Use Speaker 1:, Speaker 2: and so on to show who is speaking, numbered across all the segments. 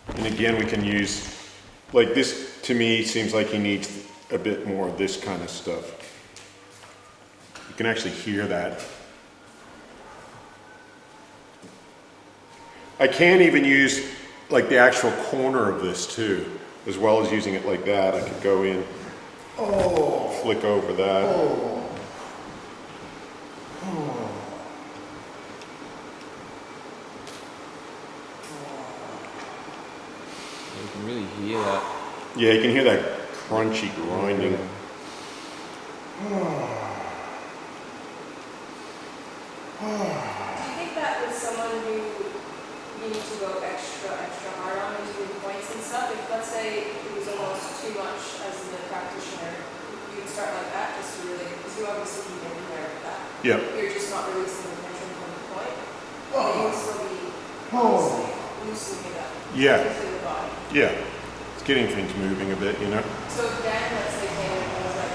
Speaker 1: And again, we can use, like this, to me, seems like he needs a bit more of this kind of stuff. You can actually hear that. I can even use like the actual corner of this too, as well as using it like that. I could go in, flick over that.
Speaker 2: You can really hear that.
Speaker 1: Yeah, you can hear that crunchy grinding.
Speaker 3: Do you think that with someone who you need to go extra hard on in doing points and stuff, if let's say it was almost too much as the practitioner, you would start like that just to really, because you obviously need to be there with that.
Speaker 1: Yep.
Speaker 3: You're just not releasing the tension from the point, but you would still be loosening it up.
Speaker 1: Yeah.
Speaker 3: Within the body.
Speaker 1: Yeah. It's getting things moving a bit, you know?
Speaker 3: So then, let's say Taylor was like,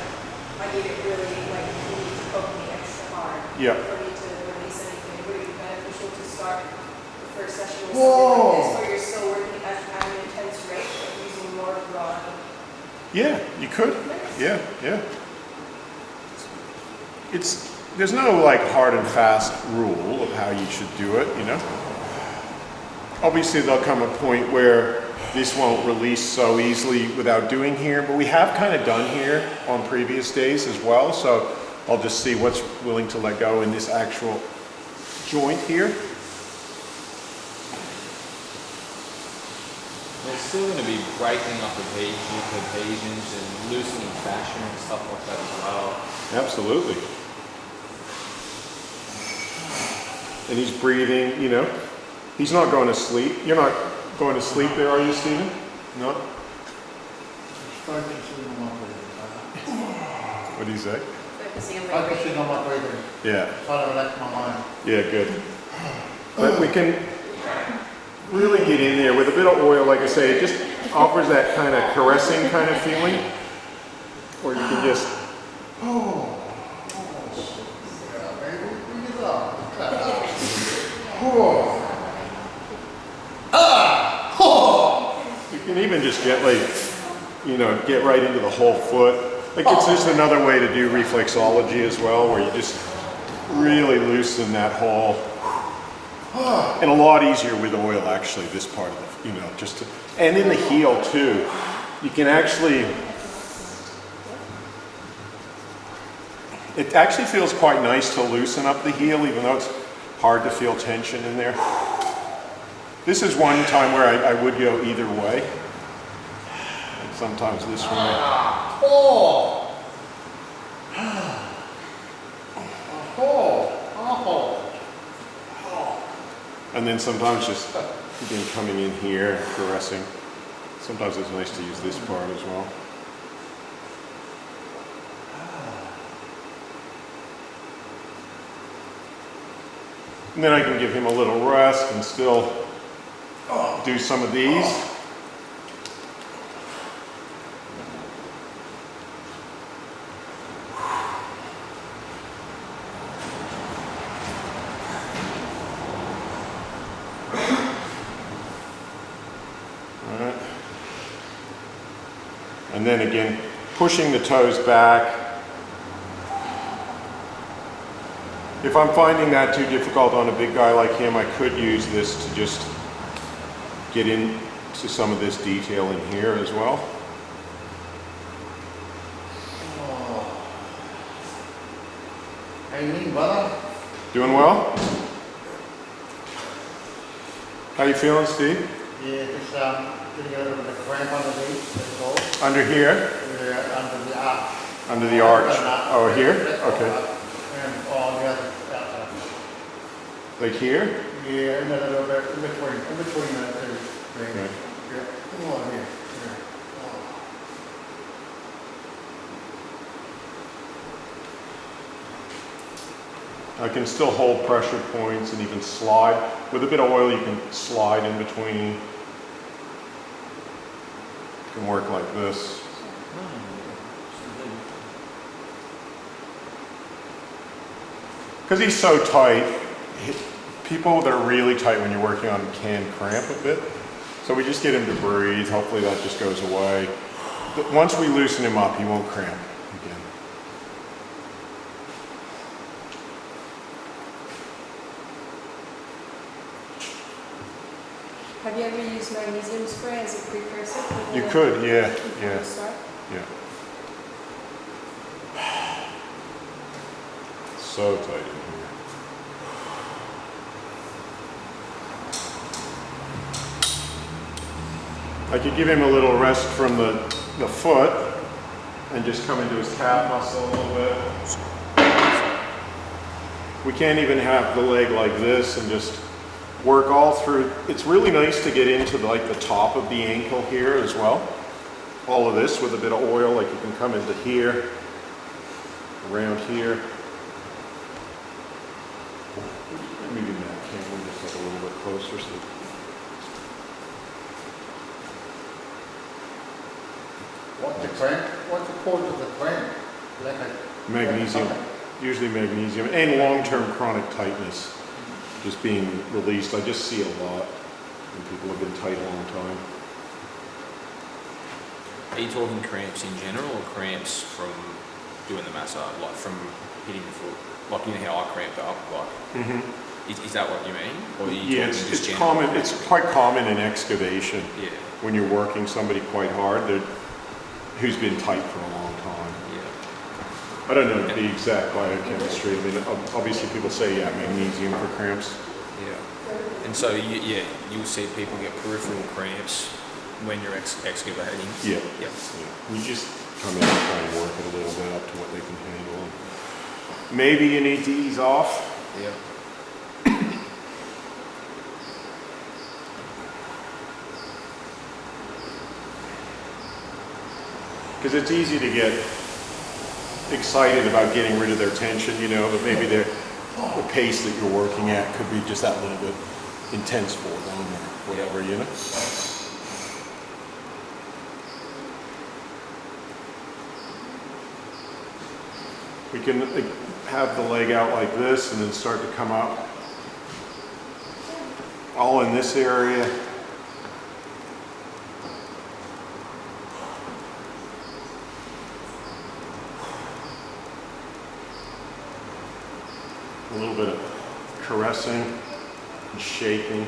Speaker 3: I need it really, like, you need to poke me extra hard.
Speaker 1: Yeah.
Speaker 3: For me to release anything. Would it be beneficial to start the first session with something like this, where you're still working at an intense rate, but using more rod?
Speaker 1: Yeah, you could. Yeah, yeah. There's no like hard and fast rule of how you should do it, you know? Obviously there'll come a point where this won't release so easily without doing here, but we have kind of done here on previous days as well, so I'll just see what's willing to let go in this actual joint here.
Speaker 2: There's still going to be breaking up adhesions and loosening fascia and stuff like that as well.
Speaker 1: Absolutely. And he's breathing, you know. He's not going to sleep. You're not going to sleep there, are you, Stephen? No?
Speaker 4: Focusing on my breathing.
Speaker 1: What do you say?
Speaker 4: Focusing on my breathing.
Speaker 1: Yeah.
Speaker 4: Trying to relax my mind.
Speaker 1: Yeah, good. But we can really get in there with a bit of oil, like I say, it just offers that kind of caressing kind of feeling. Or you can just,
Speaker 4: Yeah, baby, bring it up.
Speaker 1: you can even just get like, you know, get right into the whole foot. Like it's just another way to do reflexology as well, where you just really loosen that whole, and a lot easier with oil actually, this part of the, you know, just to, and in the heel too. You can actually, it actually feels quite nice to loosen up the heel, even though it's hard to feel tension in there. This is one time where I would go either way. And sometimes this way. And then sometimes just again coming in here and caressing. Sometimes it's nice to use this part as well. And then I can give him a little rest and still do some of these. All right. And then again, pushing the toes back. If I'm finding that too difficult on a big guy like him, I could use this to just get into some of this detail in here as well.
Speaker 4: How you doing, brother?
Speaker 1: Doing well? How you feeling, Steve?
Speaker 4: Yeah, just getting a little bit of cramp underneath, that's all.
Speaker 1: Under here?
Speaker 4: Yeah, under the arch.
Speaker 1: Under the arch? Oh, here? Okay.
Speaker 4: And all the other outside.
Speaker 1: Like here?
Speaker 4: Yeah, and then a little bit in between the two.
Speaker 1: Okay.
Speaker 4: Yeah. Come on here. Yeah.
Speaker 1: I can still hold pressure points and even slide. With a bit of oil, you can slide in between. You can work like this. Because he's so tight, people that are really tight when you're working on him can cramp a bit. So we just get him to breathe. Hopefully that just goes away. But once we loosen him up, he won't cramp again.
Speaker 3: Have you ever used magnesium spray as a precursor? For
Speaker 1: You could, yeah,
Speaker 3: before
Speaker 1: yeah,
Speaker 3: you start?
Speaker 1: yeah. So tight in here. I could give him a little rest from the foot and just come into his calf muscle a little bit. We can't even have the leg like this and just work all through. It's really nice to get into like the top of the ankle here as well. All of this with a bit of oil, like you can come into here, around here. Maybe that camera just like a little bit closer. So.
Speaker 4: What's the cramp? What's the cause of the cramp? Like a
Speaker 1: Magnesium, usually magnesium, and long-term chronic tightness just being released. I just see a lot when people have been tight a long time.
Speaker 2: Are you talking cramps in general or cramps from doing the massage, like from hitting the foot? Like, you know how I cramped up, like, is that what you mean? Or are you
Speaker 1: Yeah,
Speaker 2: talking just
Speaker 1: it's
Speaker 2: general?
Speaker 1: common. It's quite common in excavation
Speaker 2: Yeah,
Speaker 1: when you're working somebody quite hard who's been tight for a long time.
Speaker 2: yeah.
Speaker 1: I don't know the exact biochemistry. I mean, obviously people say, yeah, magnesium for cramps.
Speaker 2: Yeah. And so, you'll see people get peripheral cramps when you're excavating.
Speaker 1: Yeah.
Speaker 2: Yep.
Speaker 1: Yeah. You just come in and try and work it a little bit up to what they can handle. Maybe you need to ease off.
Speaker 2: Yeah.
Speaker 1: Because it's easy to get excited about getting rid of their tension, you know, but maybe the pace that you're working at could be just that little bit intense for them or whatever, you know. We can have the leg out like this and then start to come up. All in this area. A little bit of caressing and shaking.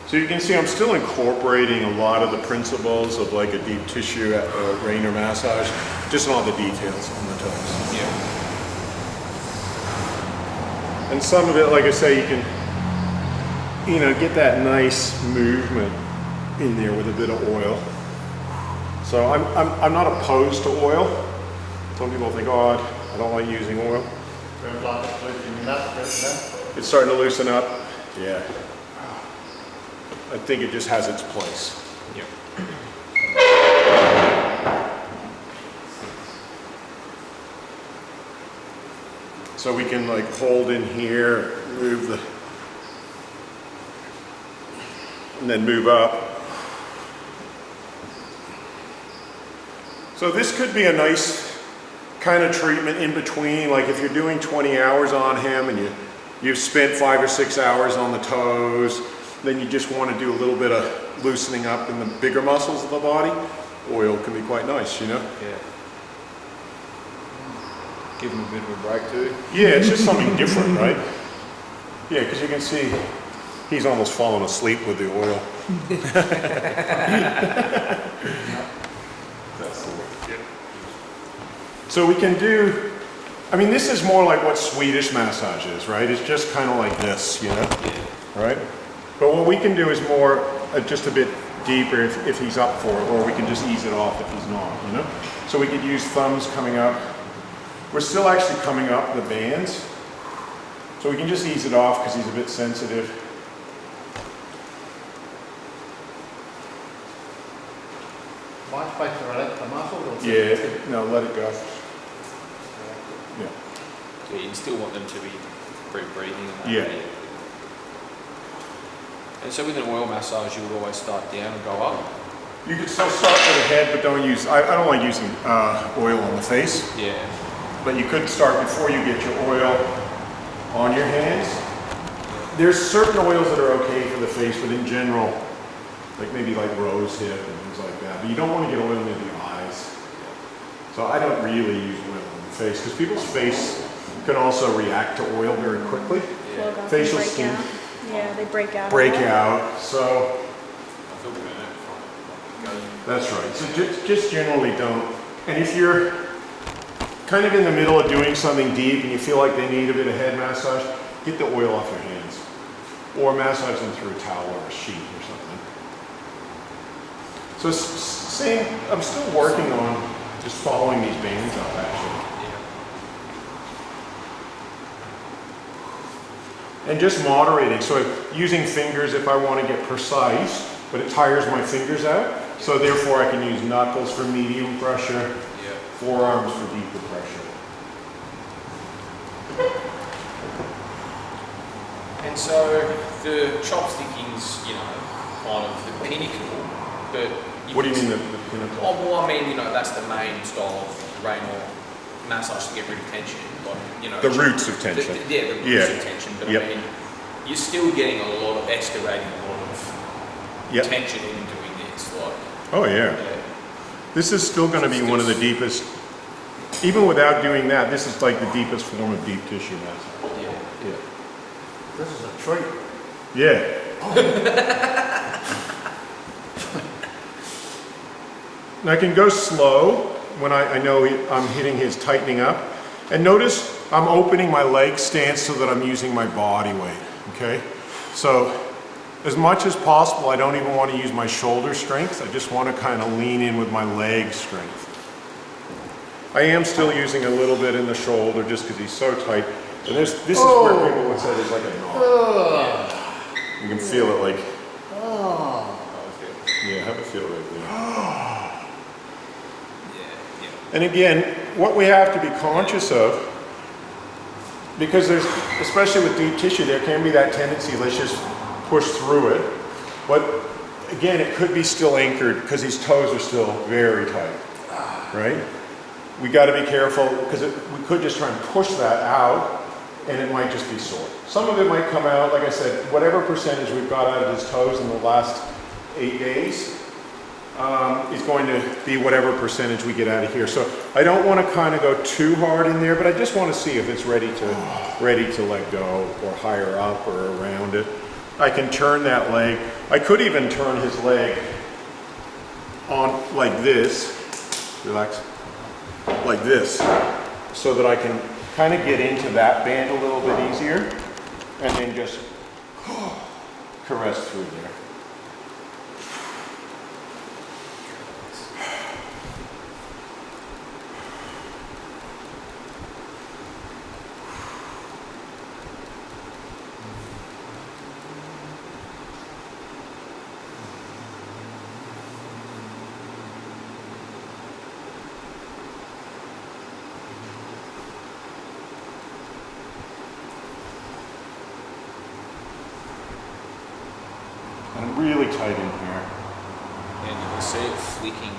Speaker 1: So you can see I'm still incorporating a lot of the principles of like a deep tissue Raynor massage, just not the details on the toes.
Speaker 2: Yeah.
Speaker 1: And some of it, like I say, you can, you know, get that nice movement in there with a bit of oil. So I'm not opposed to oil. Some people think, oh, I don't like using oil. It's starting to loosen up. Yeah. I think it just has its place.
Speaker 2: Yeah.
Speaker 1: So we can like hold in here, move the, and then move up. So this could be a nice kind of treatment in between, like if you're doing 20 hours on him and you've spent 5 or 6 hours on the toes, then you just want to do a little bit of loosening up in the bigger muscles of the body. Oil can be quite nice, you know?
Speaker 2: Yeah. Give them a bit of a break too.
Speaker 1: Yeah, it's just something different, right? Yeah, because you can see he's almost fallen asleep with the oil. That's the way. Yeah. So we can do, I mean, this is more like what Swedish massage is, right? It's just kind of like this, you know?
Speaker 2: Yeah.
Speaker 1: Right? But what we can do is more, just a bit deeper if he's up for it, or we can just ease it off if he's not, you know? So we could use thumbs coming up. We're still actually coming up the bands. So we can just ease it off because he's a bit sensitive.
Speaker 4: Much space to relax the muscle? Or
Speaker 1: Yeah, no, let it go. Yeah.
Speaker 2: Yeah, you still want them to be breathing and that.
Speaker 1: Yeah.
Speaker 2: And so with an oil massage, you would always start down and go up?
Speaker 1: You can still start with the head, but don't use, I don't like using oil on the face.
Speaker 2: Yeah.
Speaker 1: But you could start before you get your oil on your hands. There's certain oils that are okay for the face, but in general, like maybe like rose hip and things like that. But you don't want to get oil near the eyes. So I don't really use oil on the face because people's face can also react to oil very quickly.
Speaker 3: Plug off
Speaker 1: Facial
Speaker 3: and break
Speaker 1: skin.
Speaker 3: out. Yeah, they break out.
Speaker 1: Break out. So
Speaker 2: I feel burnout from it.
Speaker 1: that's right. So just generally don't. And if you're kind of in the middle of doing something deep and you feel like they need a bit of head massage, get the oil off your hands. Or massage them through a towel or a sheet or something. So same, I'm still working on just following these bands up actually. And just moderating, so using fingers if I want to get precise, but it tires my fingers out. So therefore I can use knuckles for medium pressure, forearms for deeper pressure.
Speaker 2: And so the chopsticking's, kind of the pinnacle, but...
Speaker 1: What do you mean the pinnacle?
Speaker 2: Oh, well, I mean, that's the main style of Raynor massage to get rid of tension.
Speaker 1: The roots of tension.
Speaker 2: The roots of tension, but
Speaker 1: Yep.
Speaker 2: I mean, you're still getting a lot of, excavating a lot of tension in doing this.
Speaker 1: Oh yeah. This is still going to be one of the deepest, even without doing that, this is like the deepest form of deep tissue massage.
Speaker 2: Yeah.
Speaker 4: This is a treat.
Speaker 1: Yeah. And I can go slow when I know I'm hitting his tightening up. And notice I'm opening my leg stance so that I'm using my body weight, okay? So as much as possible, I don't even want to use my shoulder strength. I just want to kind of lean in with my leg strength. I am still using a little bit in the shoulder just because he's so tight. And this is where people would say there's like a knot. You can feel it like, yeah, have a feel right there. And again, what we have to be conscious of, because there's, especially with deep tissue, there can be that tendency, let's just push through it. But again, it could be still anchored because these toes are still very tight, right? We got to be careful because we could just try and push that out and it might just be sore. Some of it might come out, like I said, whatever percentage we've got out of his toes in the last 8 days, is going to be whatever percentage we get out of here. So I don't want to kind of go too hard in there, but I just want to see if it's ready to let go or higher up or around it. I can turn that leg. I could even turn his leg on like this, relax, like this, so that I can kind of get into that band a little bit easier and then just caress through there. And really tight in here.
Speaker 2: And you can see it flicking,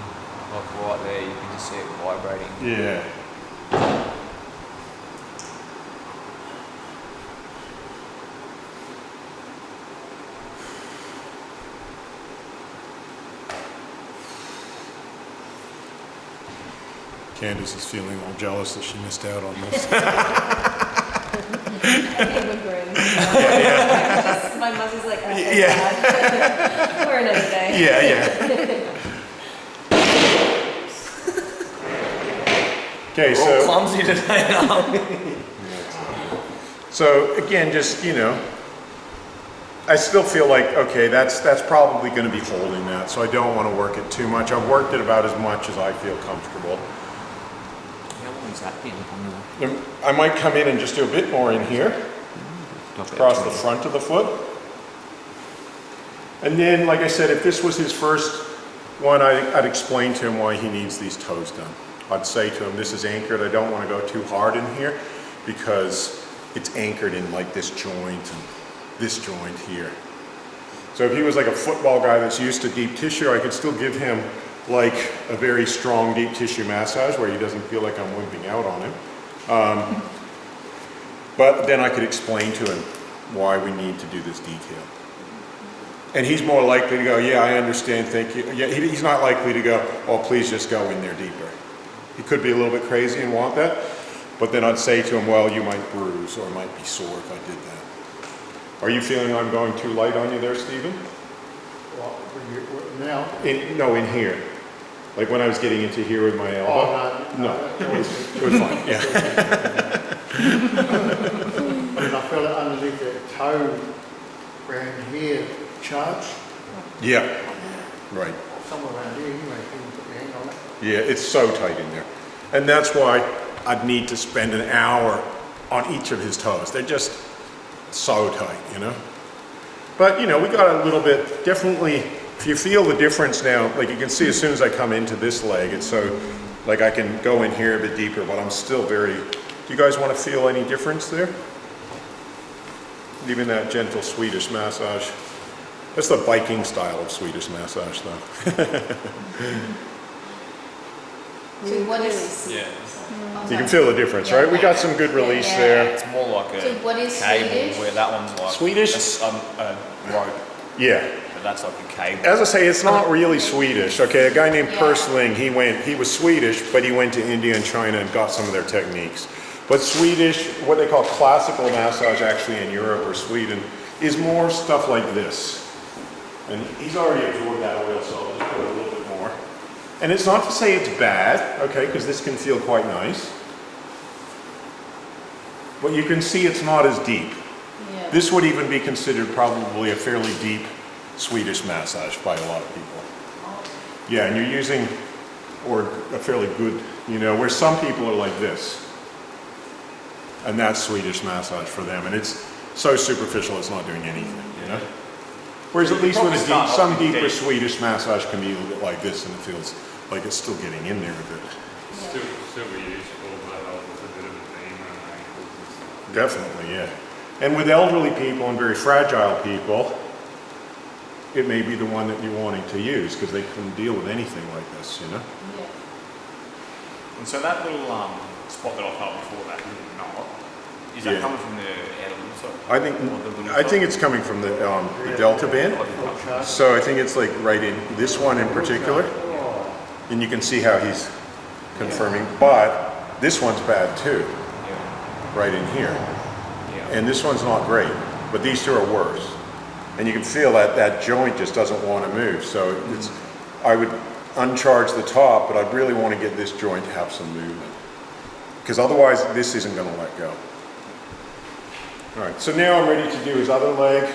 Speaker 2: like right there, you can just see it vibrating.
Speaker 1: Yeah. Candace is feeling all jealous that she missed out on this.
Speaker 3: My muzzle's like, oh,
Speaker 1: Yeah.
Speaker 3: for another day.
Speaker 1: Yeah. Okay,
Speaker 2: We're all
Speaker 1: so
Speaker 2: clumsy today, aren't we?
Speaker 1: so again, just I still feel like okay, that's probably going to be holding that, so I don't want to work it too much. I've worked it about as much as I feel comfortable.
Speaker 2: How long has that been?
Speaker 1: I might come in and just do a bit more in here, across the front of the foot. And then, like I said, if this was his first one, I'd explain to him why he needs these toes done. I'd say to him, this is anchored. I don't want to go too hard in here because it's anchored in like this joint and this joint here. So if he was like a football guy that's used to deep tissue, I could still give him like a very strong deep tissue massage where he doesn't feel like I'm wimping out on him. But then I could explain to him why we need to do this detail. And he's more likely to go, yeah, I understand, thank you. Yeah, he's not likely to go, oh, please just go in there deeper. He could be a little bit crazy and want that, but then I'd say to him, well, you might bruise or might be sore if I did that. Are you feeling I'm going too light on you there, Stephen?
Speaker 4: Now?
Speaker 1: No, in here. Like when I was getting into here with my elbow?
Speaker 4: Oh, no.
Speaker 1: It was fine, yeah.
Speaker 4: And I feel it underneath the toe around here, charge.
Speaker 1: Yeah, right.
Speaker 4: Somewhere around here, anyway, can you put your hand on it?
Speaker 1: Yeah, it's so tight in there. And that's why I'd need to spend an hour on each of his toes. They're just so tight, you know? But, you know, we got a little bit, definitely, if you feel the difference now, like you can see as soon as I come into this leg, it's so, like I can go in here a bit deeper, but I'm still very, do you guys want to feel any difference there? Even that gentle Swedish massage. That's the Viking style of Swedish massage though.
Speaker 5: So what is?
Speaker 2: Yeah.
Speaker 1: You can feel the difference, right? We got some good release
Speaker 5: Yeah.
Speaker 1: there.
Speaker 2: It's more like a
Speaker 5: So what is
Speaker 2: cable,
Speaker 5: Swedish?
Speaker 2: where that one's like
Speaker 1: Swedish?
Speaker 2: a rope,
Speaker 1: Yeah.
Speaker 2: but that's like a cable.
Speaker 1: As I say, it's not really Swedish. Okay, a guy named
Speaker 5: Yeah.
Speaker 1: Persling, he was Swedish, but he went to India and China and got some of their techniques. But Swedish, what they call classical massage actually in Europe or Sweden, is more stuff like this. And he's already absorbed that oil, so I'll just put a little bit more. And it's not to say it's bad, okay, because this can feel quite nice. But you can see it's not as deep.
Speaker 5: Yeah.
Speaker 1: This would even be considered probably a fairly deep Swedish massage by a lot of people. Yeah, and you're using, or a fairly good, you know, where some people are like this. And that's Swedish massage for them. And it's so superficial it's not doing anything, you know? Whereas at least with a deep, some deeper Swedish massage can be a little bit like this and it feels like it's still getting in there a bit.
Speaker 6: Still be useful, but help with a bit of a pain around the ankles and stuff.
Speaker 1: Definitely, yeah. And with elderly people and very fragile people, it may be the one that you're wanting to use because they couldn't deal with anything like this, you know?
Speaker 2: And so that little spot that I felt before that little knot, is that
Speaker 1: Yeah.
Speaker 2: coming from the outer side?
Speaker 1: I think it's coming from the delta band. So I think it's like right in this one in particular. And you can see how he's confirming, but this one's bad too,
Speaker 2: Yeah.
Speaker 1: right in here.
Speaker 2: Yeah.
Speaker 1: And this one's not great, but these two are worse. And you can feel that that joint just doesn't want to move. So it's, I would uncharge the top, but I'd really want to get this joint to have some movement. Because otherwise this isn't going to let go. All right, so now I'm ready to do his other leg.